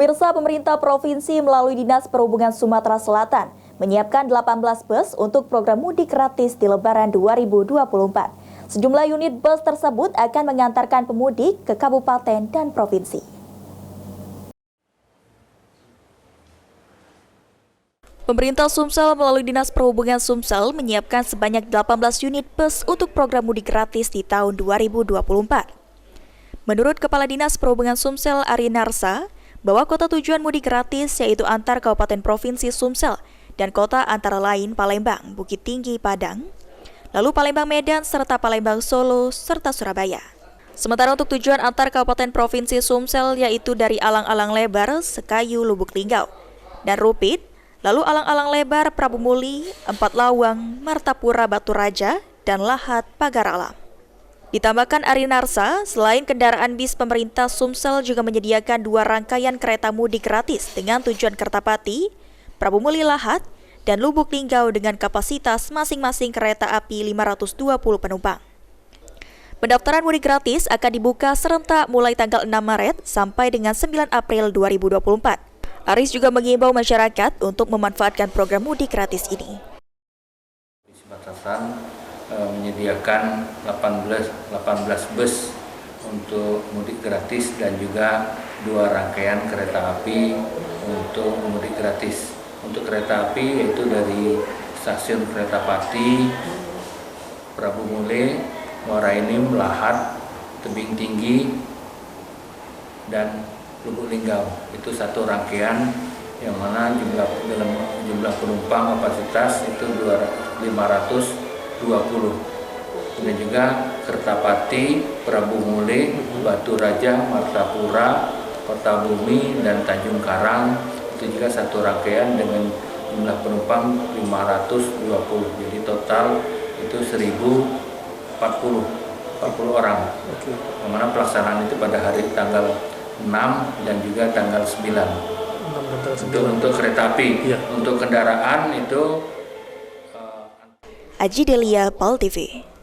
Pemirsa, pemerintah provinsi melalui Dinas Perhubungan Sumatera Selatan menyiapkan 18 bus untuk program mudik gratis di Lebaran 2024. Sejumlah unit bus tersebut akan mengantarkan pemudik ke kabupaten dan provinsi. Pemerintah Sumsel melalui Dinas Perhubungan Sumsel menyiapkan sebanyak 18 unit bus untuk program mudik gratis di tahun 2024. Menurut Kepala Dinas Perhubungan Sumsel Ari Narsa, bahwa kota tujuan mudik gratis yaitu antar Kabupaten Provinsi Sumsel dan kota antara lain Palembang, Bukit Tinggi, Padang, lalu Palembang Medan, serta Palembang Solo, serta Surabaya. Sementara untuk tujuan antar Kabupaten Provinsi Sumsel yaitu dari Alang-Alang Lebar, Sekayu, Lubuk Linggau, dan Rupit, lalu Alang-Alang Lebar, Prabu Muli, Empat Lawang, Martapura, Batu Raja, dan Lahat, Pagar Alam. Ditambahkan Ari Narsa, selain kendaraan bis pemerintah Sumsel juga menyediakan 2 rangkaian kereta mudik gratis dengan tujuan Kertapati, Prabu Muli Lahat, dan Lubuk Linggau dengan kapasitas masing-masing kereta api 520 penumpang. Pendaftaran mudik gratis akan dibuka serentak mulai tanggal 6 Maret sampai dengan 9 April 2024. Aris juga mengimbau masyarakat untuk memanfaatkan program mudik gratis ini. Menyediakan 18 bus untuk mudik gratis dan juga 2 rangkaian kereta api untuk mudik gratis. Untuk kereta api yaitu dari stasiun Kertapati, Prabu Muli, Muara Enim, Lahat, Tebing Tinggi, dan Lubuk Linggau. Itu 1 rangkaian yang mana jumlah penumpang kapasitas itu 520. Dan juga Kertapati, Prabu Muli, Batu Raja, Martapura, Kota Bumi, dan Tanjung Karang itu juga 1 rangkaian dengan jumlah penumpang 520. Jadi total itu 1040 orang. Yang mana pelaksanaan itu pada hari tanggal 6 dan juga tanggal 9. Untuk kereta api. Ya. Untuk kendaraan itu Aji Delia, PAL TV.